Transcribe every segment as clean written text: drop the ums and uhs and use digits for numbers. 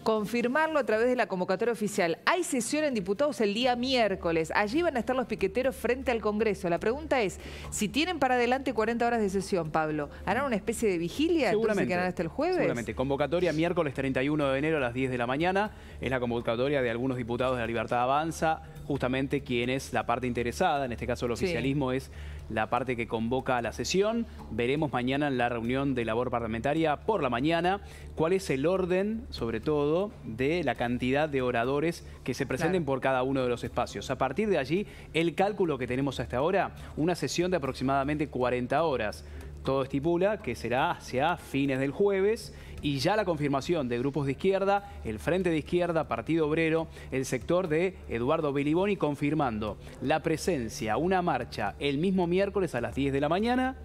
confirmarlo a través de la convocatoria oficial. Hay sesión en diputados el día miércoles. Allí van a estar los piqueteros frente al Congreso. La pregunta es, si tienen para adelante 40 horas de sesión, Pablo, ¿harán una especie de vigilia? Seguramente. Entonces, ¿quedarán hasta el jueves? Seguramente. Convocatoria miércoles 31 de enero a las 10 de la mañana. Es la convocatoria de algunos diputados de La Libertad Avanza, justamente quien es la parte interesada, en este caso el oficialismo es la parte que convoca a la sesión. Veremos mañana en la reunión de labor parlamentaria por la mañana cuál es el orden, sobre todo, de la cantidad de oradores que se presenten por cada uno de los espacios. A partir de allí, el cálculo que tenemos hasta ahora, una sesión de aproximadamente 40 horas. Todo estipula que será hacia fines del jueves y ya la confirmación de grupos de izquierda, el Frente de Izquierda, Partido Obrero, el sector de Eduardo Beliboni confirmando la presencia, una marcha el mismo miércoles a las 10 de la mañana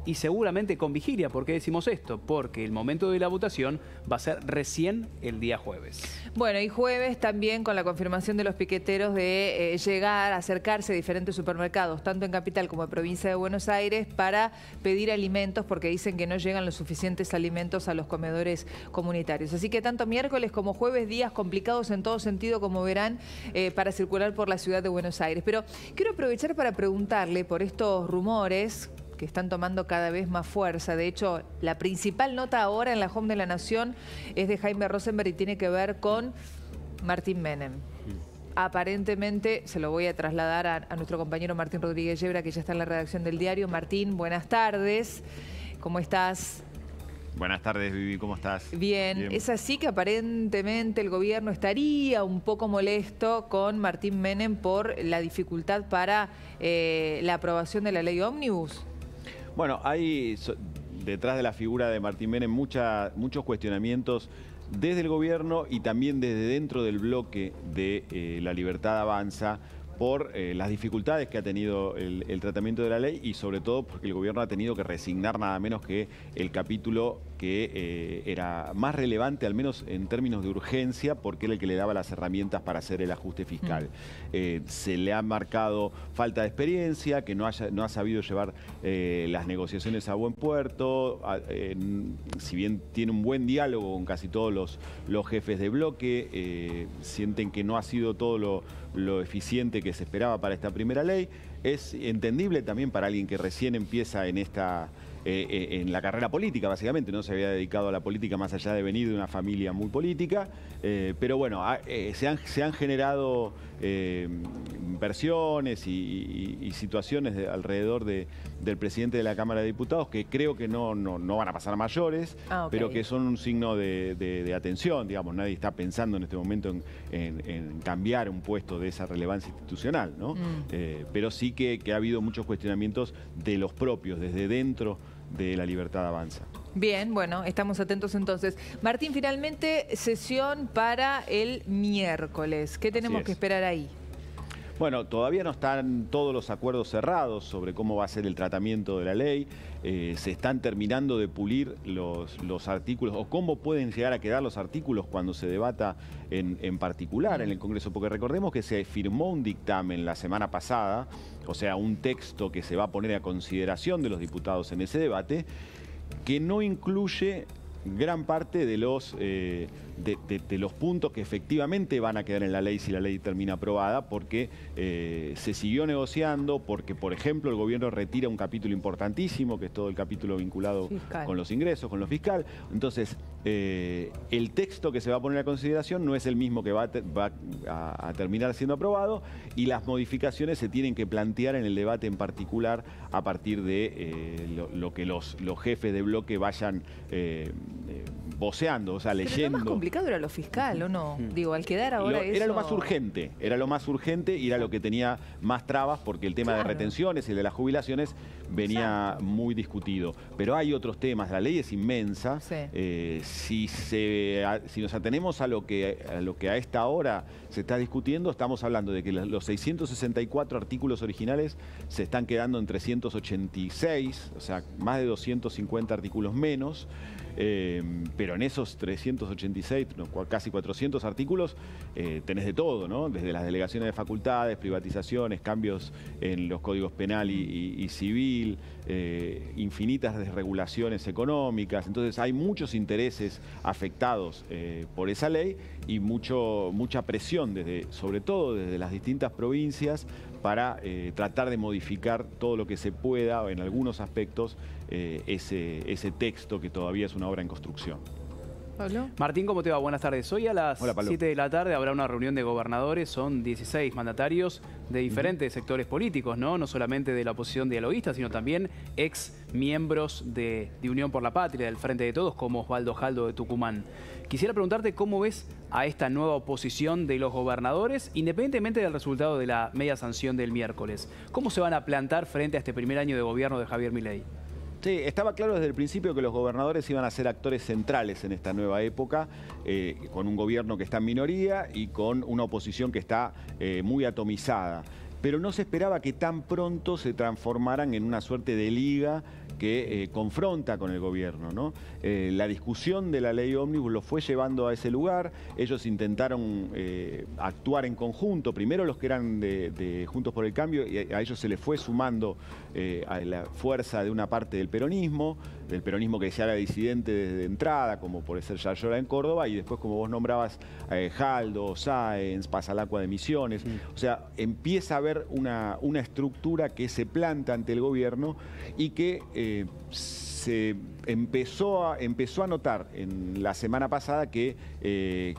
y seguramente con vigilia. ¿Por qué decimos esto? Porque el momento de la votación va a ser recién el día jueves. Bueno, y jueves también con la confirmación de los piqueteros de llegar, acercarse a diferentes supermercados, tanto en Capital como en Provincia de Buenos Aires, para pedir alimentos porque dicen que no llegan los suficientes alimentos a los comedores comunitarios. Así que tanto miércoles como jueves, días complicados en todo sentido, como verán, para circular por la ciudad de Buenos Aires. Pero quiero aprovechar para preguntarle por estos rumores que están tomando cada vez más fuerza. De hecho, la principal nota ahora en la home de La Nación es de Jaime Rosenberg y tiene que ver con Martín Menem. Aparentemente, se lo voy a trasladar a nuestro compañero Martín Rodríguez Yebra, que ya está en la redacción del diario. Martín, buenas tardes. ¿Cómo estás? Buenas tardes, Vivi, ¿cómo estás? Bien, es así que aparentemente el gobierno estaría un poco molesto con Martín Menem por la dificultad para la aprobación de la ley ómnibus. Bueno, hay detrás de la figura de Martín Menem muchos cuestionamientos desde el gobierno y también desde dentro del bloque de La Libertad Avanza por las dificultades que ha tenido el tratamiento de la ley y sobre todo porque el gobierno ha tenido que resignar nada menos que el capítulo que era más relevante, al menos en términos de urgencia, porque era el que le daba las herramientas para hacer el ajuste fiscal. Se le ha marcado falta de experiencia, que no ha sabido llevar las negociaciones a buen puerto, si bien tiene un buen diálogo con casi todos los jefes de bloque, sienten que no ha sido todo lo eficiente que se esperaba para esta primera ley. Es entendible también para alguien que recién empieza en la carrera política, básicamente. No se había dedicado a la política más allá de venir de una familia muy política. Pero bueno, se han generado versiones y situaciones alrededor del presidente de la Cámara de Diputados que creo que no van a pasar a mayores, pero que son un signo de atención, digamos. Nadie está pensando en este momento en cambiar un puesto de esa relevancia institucional, ¿no? Pero sí que ha habido muchos cuestionamientos de los propios, desde dentro de La Libertad Avanza. Bien, bueno, estamos atentos entonces. Martín, finalmente sesión para el miércoles. ¿Qué tenemos que esperar ahí? Bueno, todavía no están todos los acuerdos cerrados sobre cómo va a ser el tratamiento de la ley. Se están terminando de pulir los artículos o cómo pueden llegar a quedar los artículos cuando se debata en particular en el Congreso. Porque recordemos que se firmó un dictamen la semana pasada, o sea, un texto que se va a poner a consideración de los diputados en ese debate, que no incluye gran parte de los puntos que efectivamente van a quedar en la ley si la ley termina aprobada, porque se siguió negociando, porque, por ejemplo, el gobierno retira un capítulo importantísimo, que es todo el capítulo vinculado con los ingresos, con lo fiscal. Entonces, el texto que se va a poner a consideración no es el mismo que va a terminar siendo aprobado, y las modificaciones se tienen que plantear en el debate en particular a partir de lo que los jefes de bloque vayan voceando, o sea, leyendo. Pero lo más complicado era lo fiscal, ¿o no? Digo, al quedar ahora eso... Era lo más urgente, y era lo que tenía más trabas, porque el tema de retenciones y de las jubilaciones venía muy discutido. Pero hay otros temas, la ley es inmensa. Si nos atenemos a lo que a esta hora se está discutiendo, estamos hablando de que los 664 artículos originales se están quedando en 386, o sea, más de 250 artículos menos. pero en esos 386, casi 400 artículos, tenés de todo, ¿no? Desde las delegaciones de facultades, privatizaciones, cambios en los códigos penal y civil, infinitas desregulaciones económicas. Entonces hay muchos intereses afectados por esa ley y mucha presión, sobre todo desde las distintas provincias, para tratar de modificar todo lo que se pueda, o en algunos aspectos, ese texto que todavía es una obra en construcción. ¿Pablo? Martín, ¿cómo te va? Buenas tardes. Hoy a las 7 de la tarde habrá una reunión de gobernadores. Son 16 mandatarios de diferentes sectores políticos, ¿no? No solamente de la oposición dialoguista, sino también ex miembros de Unión por la Patria, del Frente de Todos, como Osvaldo Jaldo de Tucumán. Quisiera preguntarte cómo ves a esta nueva oposición de los gobernadores, independientemente del resultado de la media sanción del miércoles. ¿Cómo se van a plantar frente a este primer año de gobierno de Javier Milei? Sí, estaba claro desde el principio que los gobernadores iban a ser actores centrales en esta nueva época, con un gobierno que está en minoría y con una oposición que está muy atomizada. Pero no se esperaba que tan pronto se transformaran en una suerte de liga que confronta con el gobierno, ¿no? La discusión de la ley ómnibus lo fue llevando a ese lugar. Ellos intentaron actuar en conjunto, primero los que eran de Juntos por el Cambio, y a ellos se les fue sumando a la fuerza de una parte del peronismo que ya era disidente desde entrada, como por ser Yarlora en Córdoba, y después, como vos nombrabas, Jaldo, Sáenz, Pasalacqua de Misiones. O sea, empieza a haber una estructura que se planta ante el gobierno y que se empezó a notar en la semana pasada que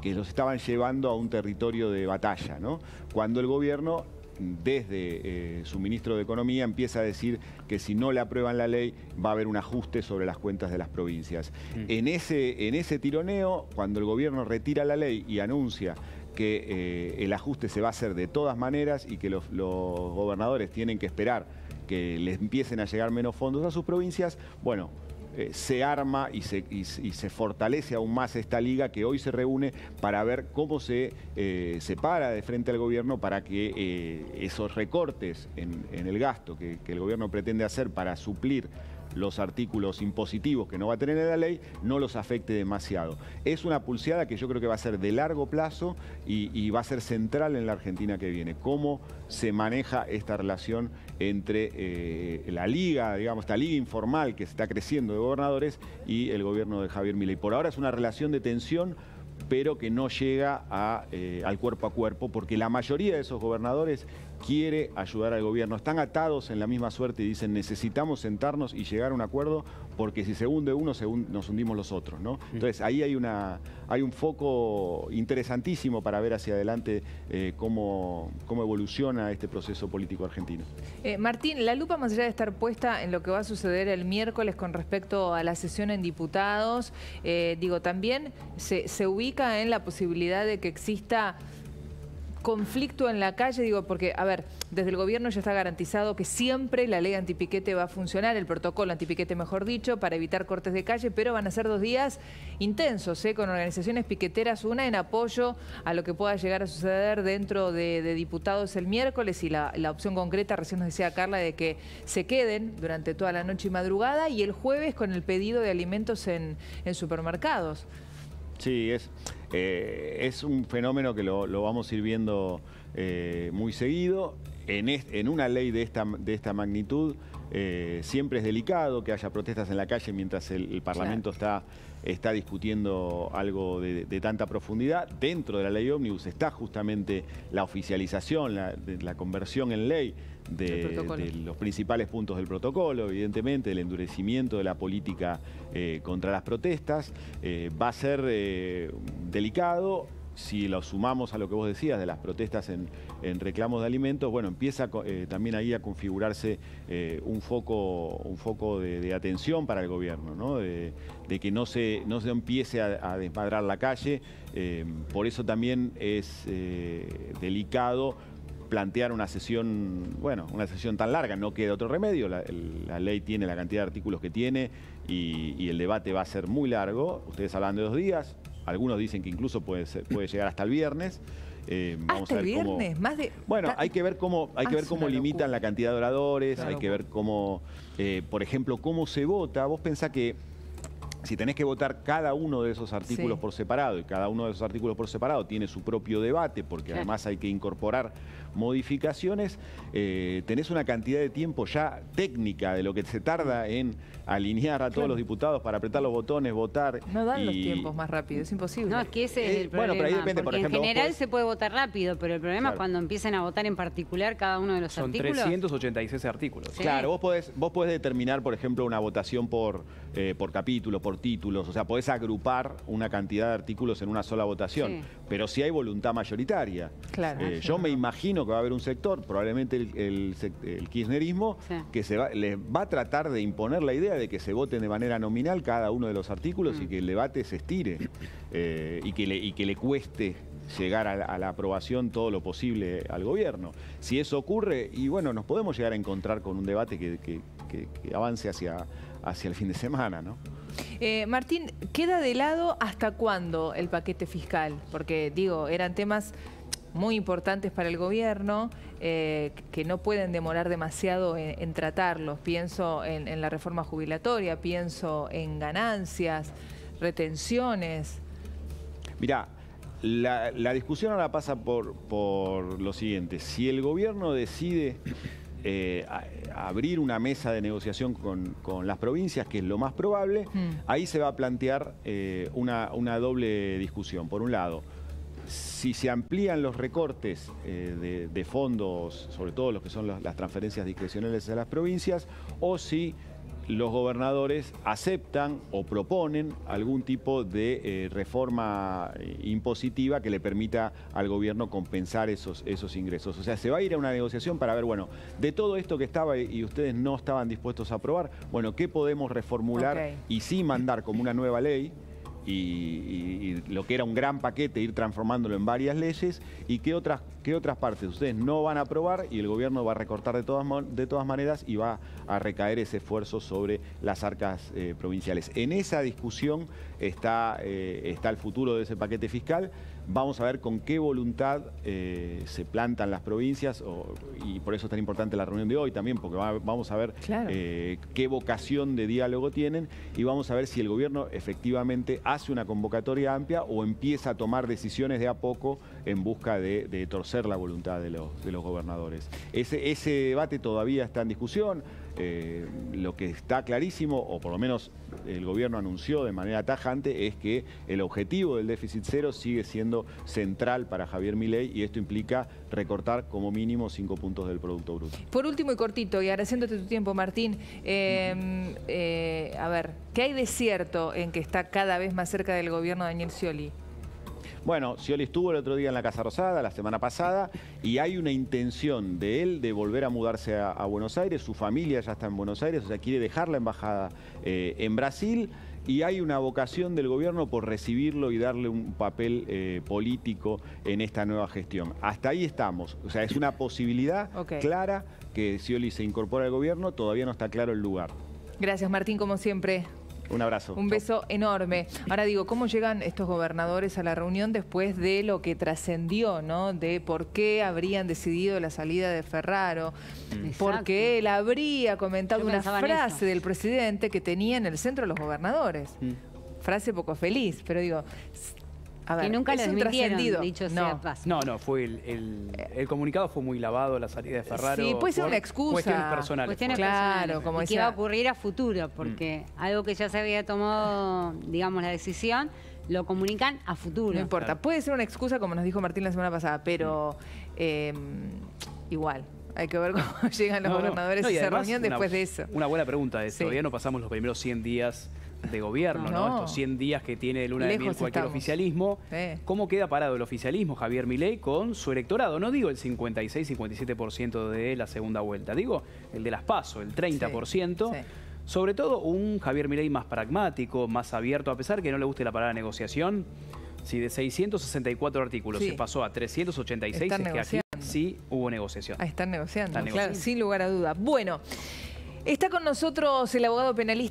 los estaban llevando a un territorio de batalla, ¿no? Cuando el gobierno, desde su ministro de Economía, empieza a decir que si no le aprueban la ley va a haber un ajuste sobre las cuentas de las provincias. En ese tironeo, cuando el gobierno retira la ley y anuncia que el ajuste se va a hacer de todas maneras y que los gobernadores tienen que esperar que les empiecen a llegar menos fondos a sus provincias, bueno, se arma y se fortalece aún más esta liga que hoy se reúne para ver cómo se para de frente al gobierno para que esos recortes en el gasto que el gobierno pretende hacer para suplir los artículos impositivos que no va a tener en la ley, no los afecte demasiado. Es una pulseada que yo creo que va a ser de largo plazo y va a ser central en la Argentina que viene. Cómo se maneja esta relación entre la liga, digamos, esta liga informal que se está creciendo de gobernadores y el gobierno de Javier Milei. Por ahora es una relación de tensión, pero que no llega al cuerpo a cuerpo, porque la mayoría de esos gobernadores quiere ayudar al gobierno. Están atados en la misma suerte y dicen necesitamos sentarnos y llegar a un acuerdo, porque si se hunde uno, nos hundimos los otros, ¿no? Entonces ahí hay un foco interesantísimo para ver hacia adelante cómo evoluciona este proceso político argentino. Martín, la lupa, más allá de estar puesta en lo que va a suceder el miércoles con respecto a la sesión en diputados, también se ubica en la posibilidad de que exista conflicto en la calle, porque, a ver, desde el gobierno ya está garantizado que siempre la ley antipiquete va a funcionar, el protocolo antipiquete, mejor dicho, para evitar cortes de calle, pero van a ser 2 días intensos, con organizaciones piqueteras, una en apoyo a lo que pueda llegar a suceder dentro de diputados el miércoles, y la opción concreta, recién nos decía Carla, de que se queden durante toda la noche y madrugada, y el jueves con el pedido de alimentos en supermercados. Sí, es un fenómeno que lo vamos a ir viendo muy seguido. En una ley de esta magnitud siempre es delicado que haya protestas en la calle mientras el Parlamento está discutiendo algo de tanta profundidad. Dentro de la ley ómnibus está justamente la oficialización, la conversión en ley de los principales puntos del protocolo, evidentemente, el endurecimiento de la política contra las protestas. Va a ser delicado. Si lo sumamos a lo que vos decías de las protestas en reclamos de alimentos, bueno, empieza también ahí a configurarse un foco de atención para el gobierno, ¿no? De que no se empiece a desmadrar la calle. Por eso también es delicado plantear una sesión tan larga. No queda otro remedio, la ley tiene la cantidad de artículos que tiene y el debate va a ser muy largo. Ustedes hablan de 2 días, algunos dicen que incluso puede llegar hasta el viernes. Vamos a ver viernes, más de... Bueno, hay que ver cómo limitan la cantidad de oradores, hay que ver cómo, por ejemplo, cómo se vota. Vos pensás que Si tenés que votar cada uno de esos artículos Sí. por separado, y cada uno de esos artículos por separado tiene su propio debate, porque además hay que incorporar modificaciones, tenés una cantidad de tiempo ya técnica de lo que se tarda en alinear a todos los diputados para apretar los botones, votar. No dan los tiempos más rápido, es imposible. No, es que ese es el problema. Bueno, pero ahí depende, por porque ejemplo, en general vos podés- se puede votar rápido, pero el problema es cuando empiecen a votar en particular cada uno de los Son artículos. 386 artículos. Sí. Claro, vos podés determinar, por ejemplo, una votación por capítulo, por títulos, o sea, podés agrupar una cantidad de artículos en una sola votación, Sí. pero si hay voluntad mayoritaria. Claro. Yo me imagino que va a haber un sector, probablemente el kirchnerismo, Sí. que les va a tratar de imponer la idea de que se voten de manera nominal cada uno de los artículos y que el debate se estire y que le cueste llegar a la aprobación todo lo posible al gobierno. Si eso ocurre, y bueno, nos podemos llegar a encontrar con un debate que avance hacia el fin de semana, ¿no? Martín, ¿queda de lado hasta cuándo el paquete fiscal? Porque, digo, eran temas muy importantes para el gobierno, que no pueden demorar demasiado en tratarlos. Pienso en la reforma jubilatoria, pienso en ganancias, retenciones. Mirá, la discusión ahora pasa por lo siguiente. Si el gobierno decide abrir una mesa de negociación con las provincias, que es lo más probable, ahí se va a plantear una doble discusión. Por un lado, si se amplían los recortes de fondos, sobre todo los que son las transferencias discrecionales a las provincias, o si los gobernadores aceptan o proponen algún tipo de reforma impositiva que le permita al gobierno compensar esos ingresos. O sea, se va a ir a una negociación para ver, bueno, de todo esto que estaba y ustedes no estaban dispuestos a aprobar, bueno, ¿qué podemos reformular y sí mandar como una nueva ley? Y lo que era un gran paquete, ir transformándolo en varias leyes, y qué otras partes ustedes no van a aprobar y el gobierno va a recortar de todas maneras y va a recaer ese esfuerzo sobre las arcas provinciales. En esa discusión está el futuro de ese paquete fiscal. Vamos a ver con qué voluntad se plantan las provincias y por eso es tan importante la reunión de hoy también, porque vamos a ver qué vocación de diálogo tienen y vamos a ver si el gobierno efectivamente hace una convocatoria amplia o empieza a tomar decisiones de a poco en busca de torcer la voluntad de los gobernadores. Ese debate todavía está en discusión. Lo que está clarísimo, o por lo menos el gobierno anunció de manera tajante, es que el objetivo del déficit cero sigue siendo central para Javier Milei y esto implica recortar como mínimo 5 puntos del Producto Bruto. Por último y cortito, y agradeciéndote tu tiempo, Martín, a ver, ¿qué hay de cierto en que está cada vez más cerca del gobierno Daniel Scioli? Bueno, Scioli estuvo el otro día en la Casa Rosada, la semana pasada, y hay una intención de él de volver a mudarse a Buenos Aires. Su familia ya está en Buenos Aires, o sea, quiere dejar la embajada en Brasil. Y hay una vocación del gobierno por recibirlo y darle un papel político en esta nueva gestión. Hasta ahí estamos. O sea, es una posibilidad clara que Scioli se incorpore al gobierno. Todavía no está claro el lugar. Gracias, Martín, como siempre. Un abrazo. Un beso enorme. Ahora digo, ¿cómo llegan estos gobernadores a la reunión después de lo que trascendió, ¿no? De por qué habrían decidido la salida de Ferraro, porque él habría comentado una frase del presidente que tenía en el centro de los gobernadores. Frase poco feliz, pero digo... A ver, que nunca lo desmintieron, dicho sea no. paso. No, fue el comunicado fue muy lavado, la salida de Ferraro. Sí, puede ser una excusa. Cuestiones personales. Cuestiones claro, como y que va a ocurrir a futuro, porque algo que ya se había tomado, digamos, la decisión, lo comunican a futuro. No importa, puede ser una excusa, como nos dijo Martín la semana pasada, pero igual. Hay que ver cómo llegan los gobernadores a esa reunión después de eso. Una buena pregunta es, todavía no pasamos los primeros 100 días de gobierno, ¿no? Estos 100 días que tiene de luna de miel cualquier oficialismo. ¿Cómo queda parado el oficialismo, Javier Milei, con su electorado? No digo el 56-57% de la segunda vuelta, digo el de las PASO, el 30%. Sobre todo un Javier Milei más pragmático, más abierto, a pesar que no le guste la palabra negociación. Si de 664 artículos se pasó a 386, es que aquí sí hubo negociación. Están negociando, claro, sin lugar a duda. Bueno, está con nosotros el abogado penalista